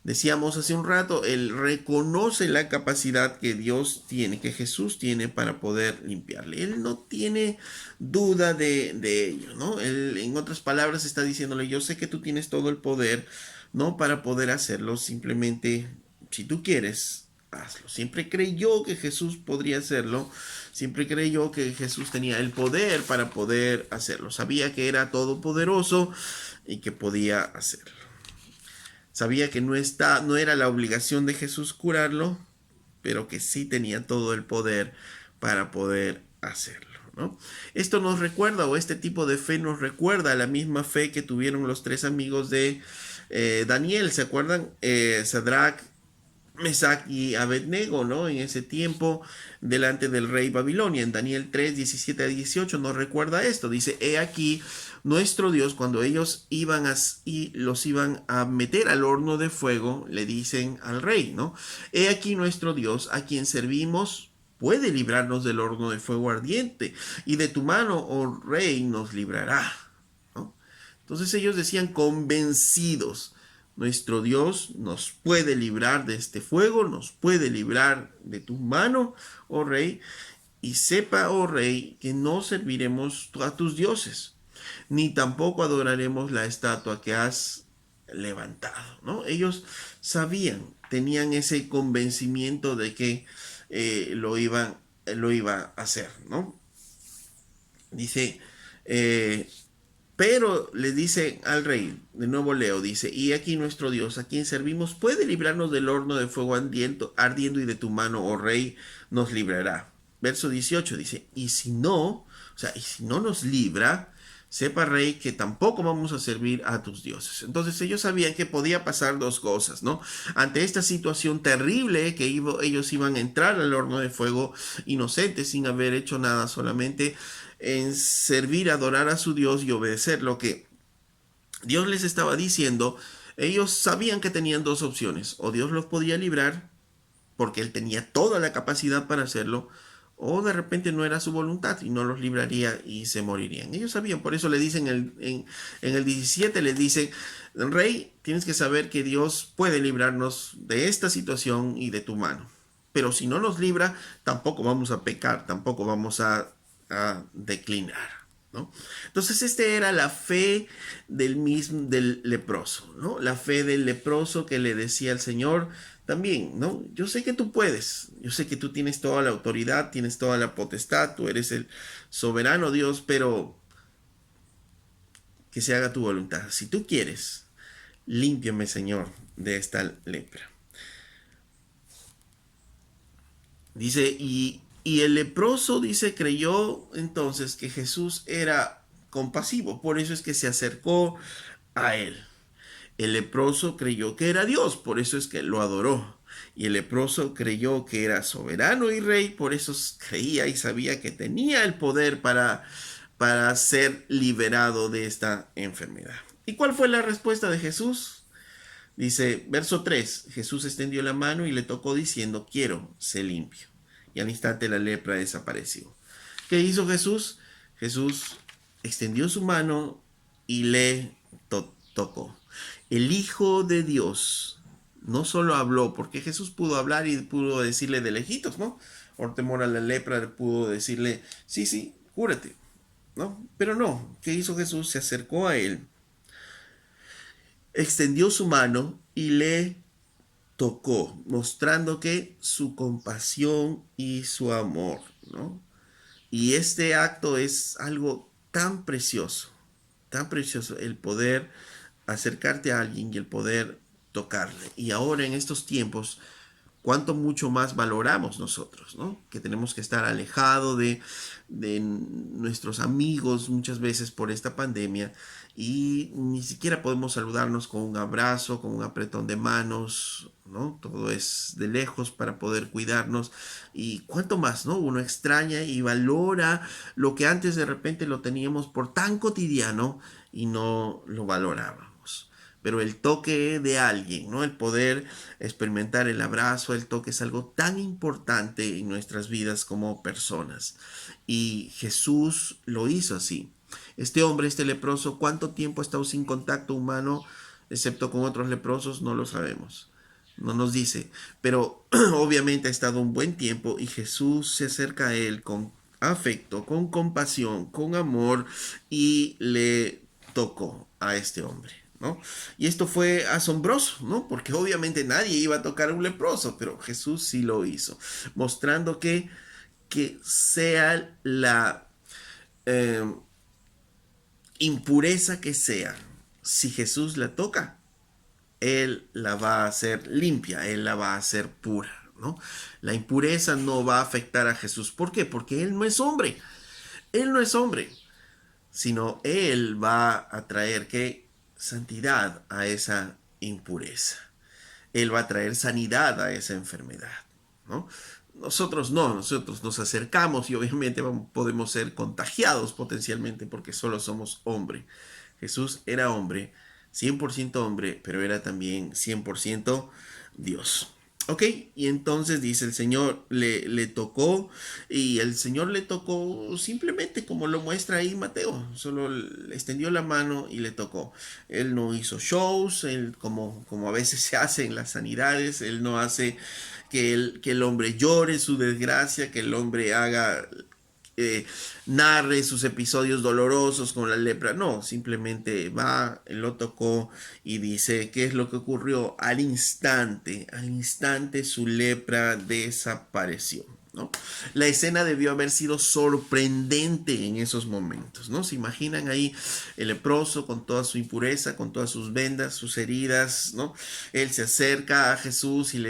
Decíamos hace un rato, él reconoce la capacidad que Dios tiene, que Jesús tiene para poder limpiarle. Él no tiene duda de ello, ¿no? Él, en otras palabras, está diciéndole, yo sé que tú tienes todo el poder, ¿no? Para poder hacerlo. Simplemente, si tú quieres, hazlo. Siempre creyó que Jesús podría hacerlo. Siempre creyó que Jesús tenía el poder para poder hacerlo. Sabía que era todopoderoso y que podía hacerlo. Sabía que no era la obligación de Jesús curarlo, pero que sí tenía todo el poder para poder hacerlo, ¿no? Esto nos recuerda, o este tipo de fe nos recuerda a la misma fe que tuvieron los tres amigos de Daniel. ¿Se acuerdan? Sadrach, Mesach y Abednego, ¿no? En ese tiempo, delante del rey Babilonia. En Daniel 3, 17 a 18 nos recuerda esto. Dice, he aquí nuestro Dios, cuando ellos los iban a meter al horno de fuego, le dicen al rey, ¿no? He aquí nuestro Dios, a quien servimos, puede librarnos del horno de fuego ardiente, y de tu mano, oh rey, nos librará, ¿no? Entonces ellos decían convencidos, nuestro Dios nos puede librar de este fuego, nos puede librar de tu mano, oh rey, y sepa, oh rey, que no serviremos a tus dioses, ni tampoco adoraremos la estatua que has levantado, ¿no? Ellos sabían, tenían ese convencimiento de que lo iba a hacer, ¿no? Dice, pero le dice al rey, de nuevo leo, dice, y aquí nuestro Dios, a quien servimos, puede librarnos del horno de fuego ardiendo y de tu mano, oh rey, nos librará. Verso 18 dice, y si no nos libra, sepa rey que tampoco vamos a servir a tus dioses. Entonces ellos sabían que podía pasar dos cosas, ¿no? Ante esta situación terrible que ellos iban a entrar al horno de fuego inocentes sin haber hecho nada, solamente en servir, adorar a su Dios y obedecer lo que Dios les estaba diciendo. Ellos sabían que tenían dos opciones: o Dios los podía librar porque él tenía toda la capacidad para hacerlo, o de repente no era su voluntad y no los libraría y se morirían. Ellos sabían, por eso le dicen en el 17, le dicen, rey, tienes que saber que Dios puede librarnos de esta situación y de tu mano, pero si no nos libra, tampoco vamos a pecar, tampoco vamos a declinar, ¿no? Entonces era la fe del leproso, ¿no? La fe del leproso que le decía al Señor también, ¿no? Yo sé que tú puedes, yo sé que tú tienes toda la autoridad, tienes toda la potestad, tú eres el soberano Dios, pero que se haga tu voluntad. Si tú quieres, límpiame, Señor, de esta lepra. Dice, y el leproso, dice, creyó entonces que Jesús era compasivo, por eso es que se acercó a él. El leproso creyó que era Dios, por eso es que lo adoró. Y el leproso creyó que era soberano y rey, por eso creía y sabía que tenía el poder para ser liberado de esta enfermedad. ¿Y cuál fue la respuesta de Jesús? Dice, verso 3, Jesús extendió la mano y le tocó diciendo, quiero, sé limpio. Y al instante la lepra desapareció. ¿Qué hizo Jesús? Jesús extendió su mano y le tocó. El Hijo de Dios no solo habló, porque Jesús pudo hablar y pudo decirle de lejitos, ¿no? Por temor a la lepra pudo decirle, sí, cúrate, ¿no? Pero no, ¿qué hizo Jesús? Se acercó a él, extendió su mano y le tocó, mostrando que su compasión y su amor, ¿no? Y este acto es algo tan precioso, el poder acercarte a alguien y el poder tocarle. Y ahora en estos tiempos, cuánto mucho más valoramos nosotros, ¿no? Que tenemos que estar alejados de nuestros amigos muchas veces por esta pandemia y ni siquiera podemos saludarnos con un abrazo, con un apretón de manos, ¿no? Todo es de lejos para poder cuidarnos y cuánto más, ¿no? Uno extraña y valora lo que antes de repente lo teníamos por tan cotidiano y no lo valorábamos. Pero el toque de alguien, ¿no? El poder experimentar el abrazo, el toque es algo tan importante en nuestras vidas como personas. Y Jesús lo hizo así. Este hombre, este leproso, ¿cuánto tiempo ha estado sin contacto humano, excepto con otros leprosos? No lo sabemos. No nos dice. Pero obviamente ha estado un buen tiempo y Jesús se acerca a él con afecto, con compasión, con amor y le tocó a este hombre, ¿no? Y esto fue asombroso, ¿no? Porque obviamente nadie iba a tocar a un leproso, pero Jesús sí lo hizo, mostrando que sea la impureza que sea, si Jesús la toca, Él la va a hacer limpia, Él la va a hacer pura, ¿no? La impureza no va a afectar a Jesús. ¿Por qué? Porque Él no es hombre. Él no es hombre, sino Él va a traer ¿qué? Santidad a esa impureza. Él va a traer sanidad a esa enfermedad, ¿no? Nosotros no, nosotros nos acercamos y obviamente podemos ser contagiados potencialmente porque solo somos hombre. Jesús era hombre, 100% hombre, pero era también 100% Dios. Ok, y entonces dice el Señor le tocó y el Señor le tocó simplemente como lo muestra ahí Mateo, solo le extendió la mano y le tocó. Él no hizo shows, él como a veces se hace en las sanidades, él no hace que el hombre llore su desgracia, que el hombre haga eh, narre sus episodios dolorosos con la lepra. No, simplemente va, lo tocó y dice qué es lo que ocurrió. Al instante su lepra desapareció, ¿no? La escena debió haber sido sorprendente en esos momentos, ¿no? Se imaginan ahí el leproso con toda su impureza, con todas sus vendas, sus heridas, ¿no? Él se acerca a Jesús y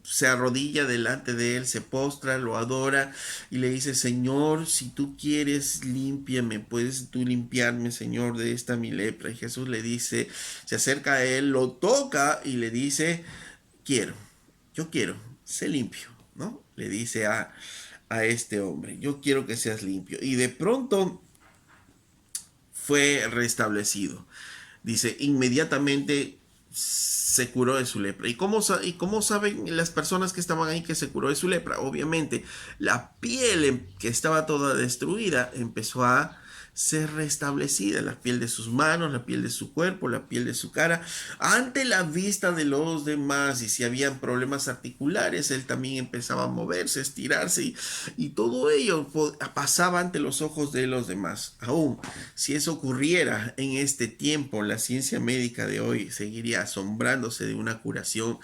se arrodilla delante de él, se postra, lo adora y le dice, Señor, si tú quieres, límpiame, puedes tú limpiarme, Señor, de esta mi lepra. Y Jesús le dice, se acerca a él, lo toca y le dice, quiero, yo quiero, sé limpio, ¿no? Le dice a este hombre, yo quiero que seas limpio. Y de pronto fue restablecido. Dice, inmediatamente se curó de su lepra. ¿Y cómo saben las personas que estaban ahí que se curó de su lepra? Obviamente, la piel que estaba toda destruida empezó a ser restablecida, la piel de sus manos, la piel de su cuerpo, la piel de su cara, ante la vista de los demás. Y si habían problemas articulares, él también empezaba a moverse, a estirarse y todo ello pasaba ante los ojos de los demás. Aún si eso ocurriera en este tiempo, la ciencia médica de hoy seguiría asombrándose de una curación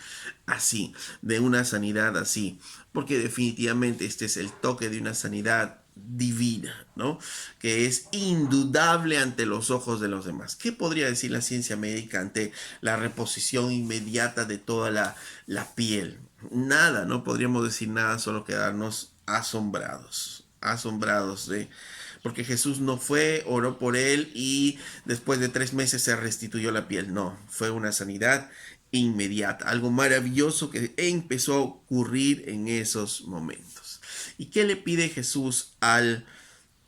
así, de una sanidad así, porque definitivamente este es el toque de una sanidad divina, ¿no? Que es indudable ante los ojos de los demás. ¿Qué podría decir la ciencia médica ante la reposición inmediata de toda la piel? Nada, no podríamos decir nada, solo quedarnos asombrados de porque Jesús no fue, oró por él y después de 3 meses se restituyó la piel. No, fue una sanidad inmediata, algo maravilloso que empezó a ocurrir en esos momentos. ¿Y qué le pide Jesús al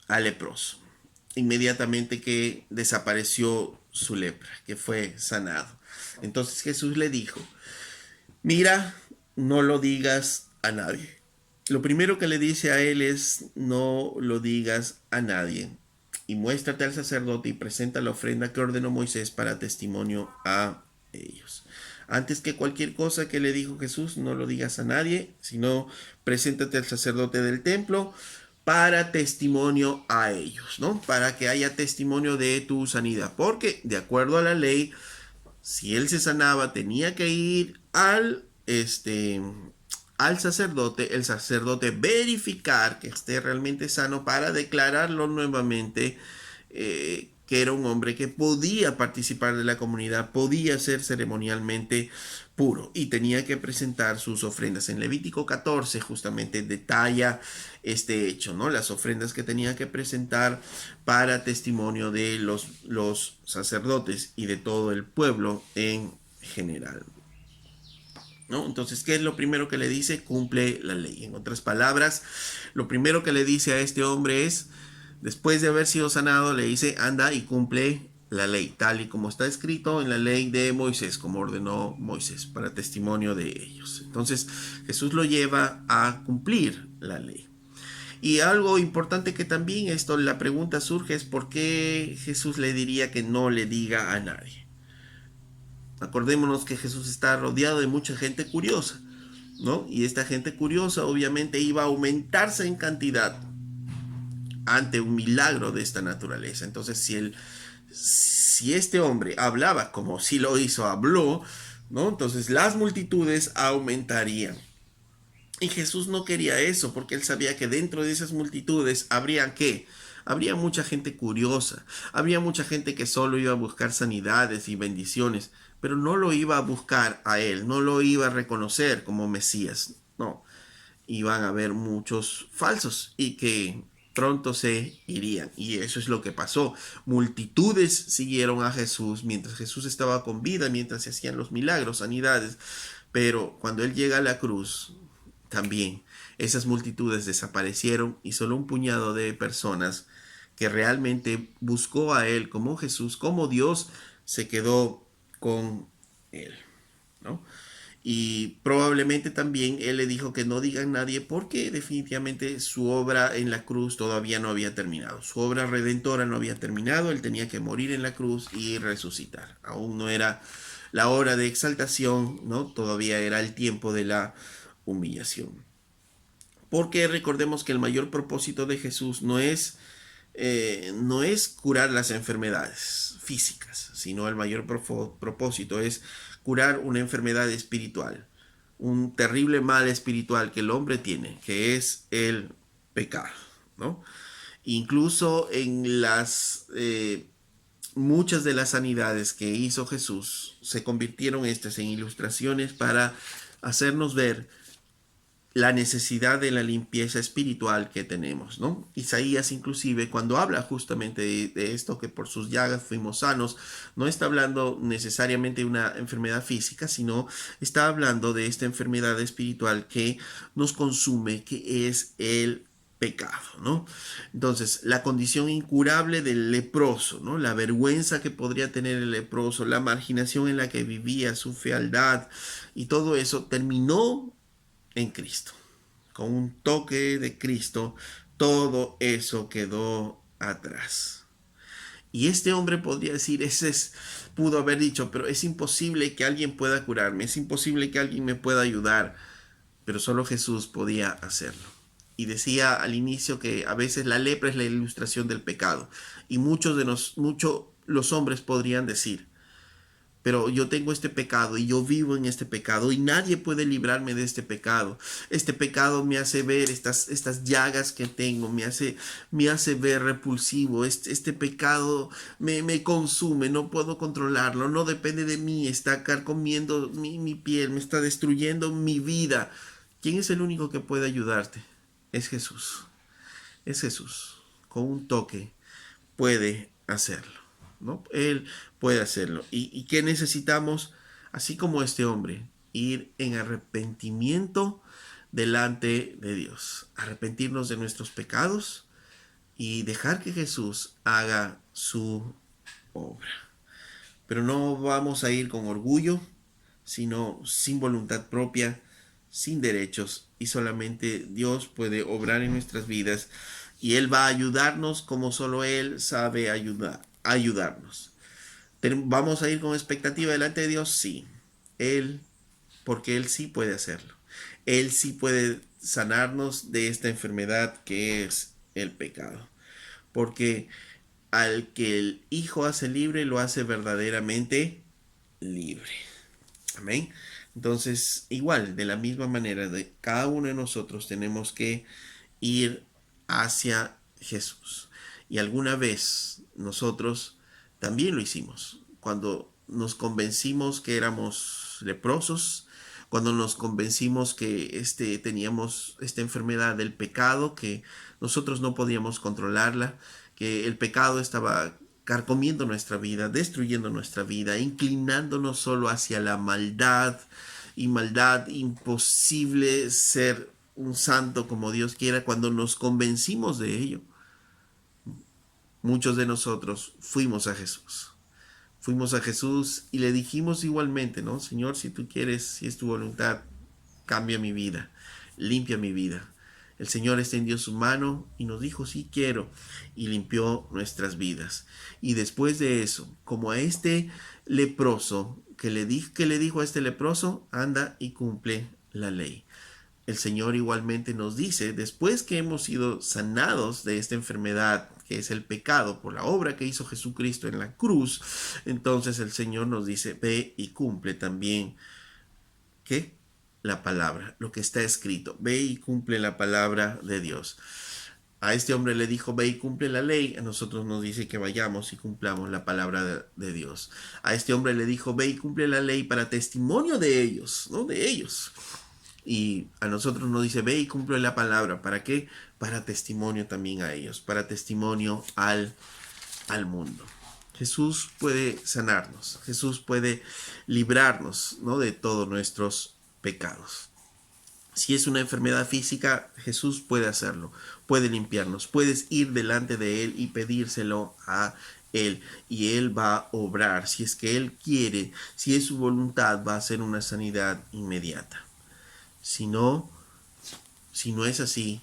leproso? Inmediatamente que desapareció su lepra, que fue sanado. Entonces Jesús le dijo, mira, no lo digas a nadie. Lo primero que le dice a él es, no lo digas a nadie. Y muéstrate al sacerdote y presenta la ofrenda que ordenó Moisés para testimonio a ellos. Antes que cualquier cosa que le dijo Jesús, no lo digas a nadie, sino preséntate al sacerdote del templo para testimonio a ellos, ¿no? Para que haya testimonio de tu sanidad. Porque, de acuerdo a la ley, si él se sanaba, tenía que ir al sacerdote, el sacerdote verificar que esté realmente sano para declararlo nuevamente que era un hombre que podía participar de la comunidad, podía ser ceremonialmente puro y tenía que presentar sus ofrendas. En Levítico 14 justamente detalla este hecho, ¿no? Las ofrendas que tenía que presentar para testimonio de los sacerdotes y de todo el pueblo en general, ¿no? Entonces, ¿qué es lo primero que le dice? Cumple la ley. En otras palabras, lo primero que le dice a este hombre es, después de haber sido sanado, le dice, anda y cumple la ley, tal y como está escrito en la ley de Moisés, como ordenó Moisés, para testimonio de ellos. Entonces, Jesús lo lleva a cumplir la ley. Y algo importante que también la pregunta surge es por qué Jesús le diría que no le diga a nadie. Acordémonos que Jesús está rodeado de mucha gente curiosa, ¿no? Y esta gente curiosa obviamente iba a aumentarse en cantidad ante un milagro de esta naturaleza. Entonces, si este hombre hablaba como si lo hizo, habló, ¿no? Entonces las multitudes aumentarían. Y Jesús no quería eso, porque él sabía que dentro de esas multitudes habría ¿qué? Habría mucha gente curiosa, habría mucha gente que solo iba a buscar sanidades y bendiciones, pero no lo iba a buscar a él, no lo iba a reconocer como Mesías. no, iban a haber muchos falsos y que pronto se irían. Y eso es lo que pasó. Multitudes siguieron a Jesús mientras Jesús estaba con vida, mientras se hacían los milagros, sanidades. Pero cuando Él llega a la cruz, también esas multitudes desaparecieron y solo un puñado de personas que realmente buscó a Él como Jesús, como Dios, se quedó con Él, ¿no? Y probablemente también Él le dijo que no digan nadie porque definitivamente su obra en la cruz todavía no había terminado. Su obra redentora no había terminado. Él tenía que morir en la cruz y resucitar. Aún no era la hora de exaltación, ¿no? Todavía era el tiempo de la humillación. Porque recordemos que el mayor propósito de Jesús no es curar las enfermedades físicas, sino el mayor propósito es curar una enfermedad espiritual, un terrible mal espiritual que el hombre tiene, que es el pecado, ¿no? Incluso en muchas de las sanidades que hizo Jesús se convirtieron estas en ilustraciones para hacernos ver la necesidad de la limpieza espiritual que tenemos, ¿no? Isaías inclusive cuando habla justamente de esto, que por sus llagas fuimos sanos, no está hablando necesariamente de una enfermedad física, sino está hablando de esta enfermedad espiritual que nos consume, que es el pecado, ¿no? Entonces, la condición incurable del leproso, ¿no? La vergüenza que podría tener el leproso, la marginación en la que vivía, su fealdad y todo eso terminó en Cristo. Con un toque de Cristo, todo eso quedó atrás. Y este hombre podría decir, pudo haber dicho, pero es imposible que alguien pueda curarme, es imposible que alguien me pueda ayudar, pero solo Jesús podía hacerlo. Y decía al inicio que a veces la lepra es la ilustración del pecado. Y muchos los hombres podrían decir, pero yo tengo este pecado y yo vivo en este pecado y nadie puede librarme de este pecado. Este pecado me hace ver estas llagas que tengo, me hace ver repulsivo. Este pecado me consume, no puedo controlarlo, no depende de mí, está carcomiendo mi piel, me está destruyendo mi vida. ¿Quién es el único que puede ayudarte? Es Jesús. Es Jesús. Con un toque puede hacerlo, ¿no? Él puede hacerlo. ¿Y qué necesitamos? Así como este hombre, ir en arrepentimiento delante de Dios. Arrepentirnos de nuestros pecados y dejar que Jesús haga su obra. Pero no vamos a ir con orgullo, sino sin voluntad propia, sin derechos, y solamente Dios puede obrar en nuestras vidas y Él va a ayudarnos como solo Él sabe ayudarnos. ¿Vamos a ir con expectativa delante de Dios? Sí. Él, porque Él sí puede hacerlo. Él sí puede sanarnos de esta enfermedad que es el pecado. Porque al que el Hijo hace libre, lo hace verdaderamente libre. Amén. Entonces, igual, de la misma manera, de cada uno de nosotros tenemos que ir hacia Jesús. Y alguna vez nosotros también lo hicimos. Cuando nos convencimos que éramos leprosos, cuando nos convencimos que teníamos esta enfermedad del pecado, que nosotros no podíamos controlarla, que el pecado estaba carcomiendo nuestra vida, destruyendo nuestra vida, inclinándonos solo hacia la maldad y maldad, imposible ser un santo como Dios quiera. Cuando nos convencimos de ello, muchos de nosotros fuimos a Jesús. Fuimos a Jesús y le dijimos igualmente, ¿no? Señor, si tú quieres, si es tu voluntad, cambia mi vida, limpia mi vida. El Señor extendió su mano y nos dijo, sí quiero, y limpió nuestras vidas. Y después de eso, como a este leproso, que le dijo a este leproso, anda y cumple la ley. El Señor igualmente nos dice, después que hemos sido sanados de esta enfermedad, que es el pecado, por la obra que hizo Jesucristo en la cruz, entonces el Señor nos dice, ve y cumple también, ¿qué? La palabra, lo que está escrito, ve y cumple la palabra de Dios. A este hombre le dijo, ve y cumple la ley. A nosotros nos dice que vayamos y cumplamos la palabra de Dios. A este hombre le dijo, ve y cumple la ley para testimonio de ellos, ¿no? De ellos. Y a nosotros nos dice, ve y cumple la palabra. ¿Para qué? Para testimonio también a ellos, para testimonio al mundo. Jesús puede sanarnos, Jesús puede librarnos, ¿no?, de todos nuestros pecados. Si es una enfermedad física, Jesús puede hacerlo, puede limpiarnos, puedes ir delante de Él y pedírselo a Él, y Él va a obrar. Si es que Él quiere, si es su voluntad, va a hacer una sanidad inmediata. Si no es así,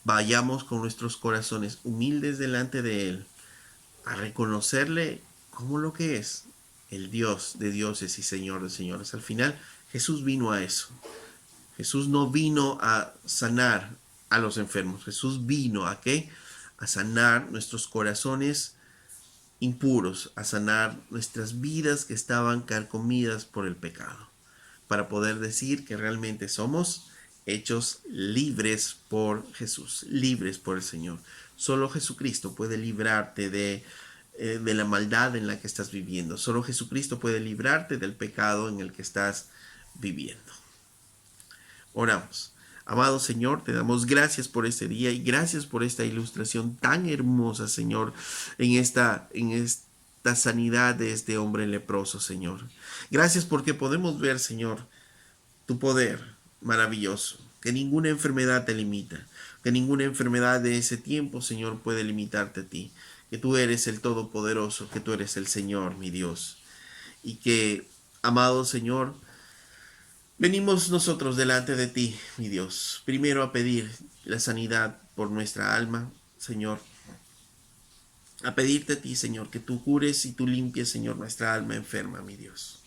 vayamos con nuestros corazones humildes delante de Él, a reconocerle como lo que es, el Dios de dioses y Señor de señores. Al final, Jesús vino a eso. Jesús no vino a sanar a los enfermos. Jesús vino a ¿qué? A sanar nuestros corazones impuros, a sanar nuestras vidas que estaban carcomidas por el pecado, para poder decir que realmente somos hechos libres por Jesús, libres por el Señor. Solo Jesucristo puede librarte de la maldad en la que estás viviendo. Solo Jesucristo puede librarte del pecado en el que estás viviendo. Oramos. Amado Señor, te damos gracias por este día y gracias por esta ilustración tan hermosa, Señor, en esta sanidad de este hombre leproso, Señor. Gracias porque podemos ver, Señor, tu poder maravilloso, que ninguna enfermedad te limita, que ninguna enfermedad de ese tiempo, Señor, puede limitarte a ti, que tú eres el Todopoderoso, que tú eres el Señor, mi Dios, y que, amado Señor, venimos nosotros delante de ti, mi Dios, primero a pedir la sanidad por nuestra alma, Señor, a pedirte a ti, Señor, que tú cures y tú limpies, Señor, nuestra alma enferma, mi Dios,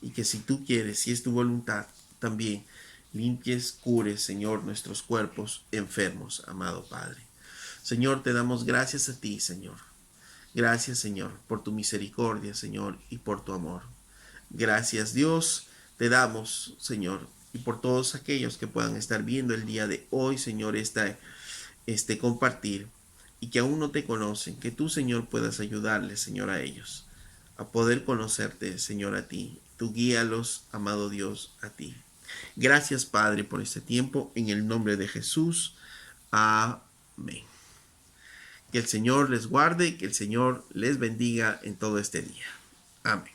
y que si tú quieres, si es tu voluntad, también limpies, cures, Señor, nuestros cuerpos enfermos, amado Padre. Señor, te damos gracias a ti, Señor. Gracias, Señor, por tu misericordia, Señor, y por tu amor. Gracias, Dios, te damos, Señor, y por todos aquellos que puedan estar viendo el día de hoy, Señor, este compartir, y que aún no te conocen, que tú, Señor, puedas ayudarles, Señor, a ellos, a poder conocerte, Señor, a ti. Tú guíalos, amado Dios, a ti. Gracias, Padre, por este tiempo, en el nombre de Jesús. Amén. Que el Señor les guarde y que el Señor les bendiga en todo este día. Amén.